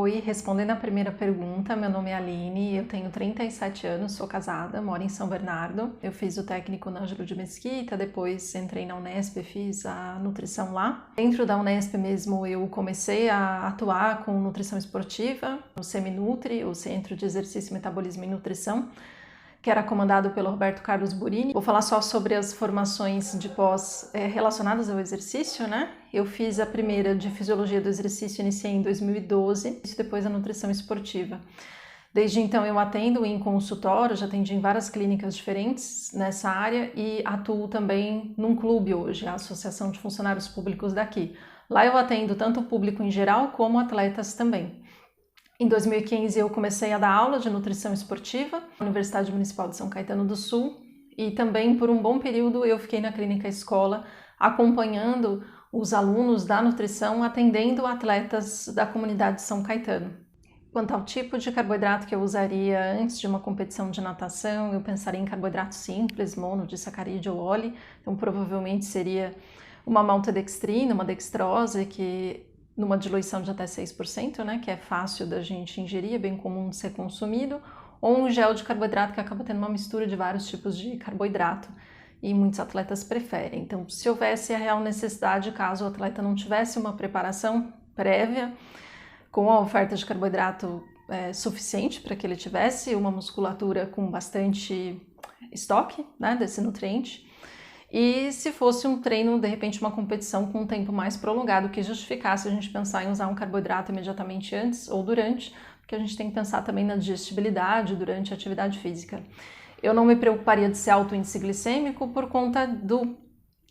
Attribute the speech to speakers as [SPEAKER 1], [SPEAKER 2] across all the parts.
[SPEAKER 1] Oi, respondendo a primeira pergunta, meu nome é Aline, eu tenho 37 anos, sou casada, moro em São Bernardo. Eu fiz o técnico na Ângelo de Mesquita, depois entrei na Unesp e fiz a nutrição lá. Dentro da Unesp mesmo eu comecei a atuar com nutrição esportiva, no Seminutri, o Centro de Exercício, Metabolismo e Nutrição, que era comandado pelo Roberto Carlos Burini. Vou falar só sobre as formações de pós relacionadas ao exercício, né? Eu fiz a primeira de Fisiologia do Exercício, iniciei em 2012, e depois a Nutrição Esportiva. Desde então eu atendo em consultório, já atendi em várias clínicas diferentes nessa área e atuo também num clube hoje, a Associação de Funcionários Públicos daqui. Lá eu atendo tanto o público em geral como atletas também. Em 2015 eu comecei a dar aula de nutrição esportiva na Universidade Municipal de São Caetano do Sul e também por um bom período eu fiquei na clínica escola acompanhando os alunos da nutrição, atendendo atletas da comunidade de São Caetano. Quanto ao tipo de carboidrato que eu usaria antes de uma competição de natação, eu pensaria em carboidrato simples, monodisacarídeo ou óleo, então provavelmente seria uma maltodextrina, uma dextrose, que numa diluição de até 6%, né, que é fácil da gente ingerir, é bem comum de ser consumido, ou um gel de carboidrato que acaba tendo uma mistura de vários tipos de carboidrato e muitos atletas preferem. Então, se houvesse a real necessidade, caso o atleta não tivesse uma preparação prévia, com a oferta de carboidrato suficiente para que ele tivesse uma musculatura com bastante estoque, né, desse nutriente, e se fosse um treino, de repente uma competição com um tempo mais prolongado, que justificasse a gente pensar em usar um carboidrato imediatamente antes ou durante, porque a gente tem que pensar também na digestibilidade durante a atividade física. Eu não me preocuparia de ser alto índice glicêmico por conta do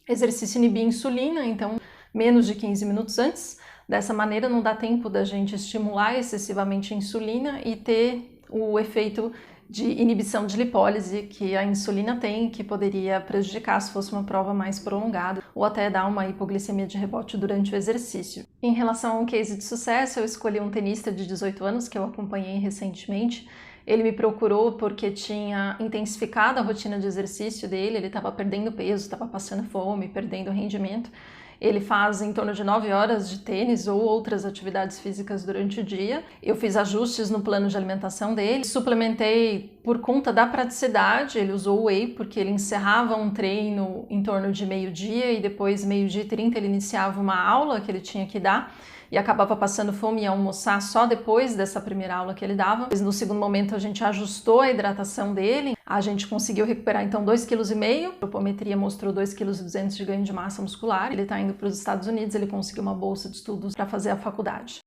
[SPEAKER 1] exercício inibir a insulina, então menos de 15 minutos antes. Dessa maneira não dá tempo da gente estimular excessivamente a insulina e ter o efeito de inibição de lipólise que a insulina tem, que poderia prejudicar se fosse uma prova mais prolongada ou até dar uma hipoglicemia de rebote durante o exercício. Em relação a um case de sucesso, eu escolhi um tenista de 18 anos que eu acompanhei recentemente. Ele me procurou porque tinha intensificado a rotina de exercício dele, ele estava perdendo peso, estava passando fome, perdendo rendimento. Ele faz em torno de 9 horas de tênis ou outras atividades físicas durante o dia. Eu fiz ajustes no plano de alimentação dele, suplementei por conta da praticidade, ele usou o whey porque ele encerrava um treino em torno de meio-dia e depois meio-dia e 30 ele iniciava uma aula que ele tinha que dar e acabava passando fome e ia almoçar só depois dessa primeira aula que ele dava. No segundo momento a gente ajustou a hidratação dele, a gente conseguiu recuperar então 2,5 kg, a propometria mostrou 2,2 kg de ganho de massa muscular. Ele está indo para os Estados Unidos, ele conseguiu uma bolsa de estudos para fazer a faculdade.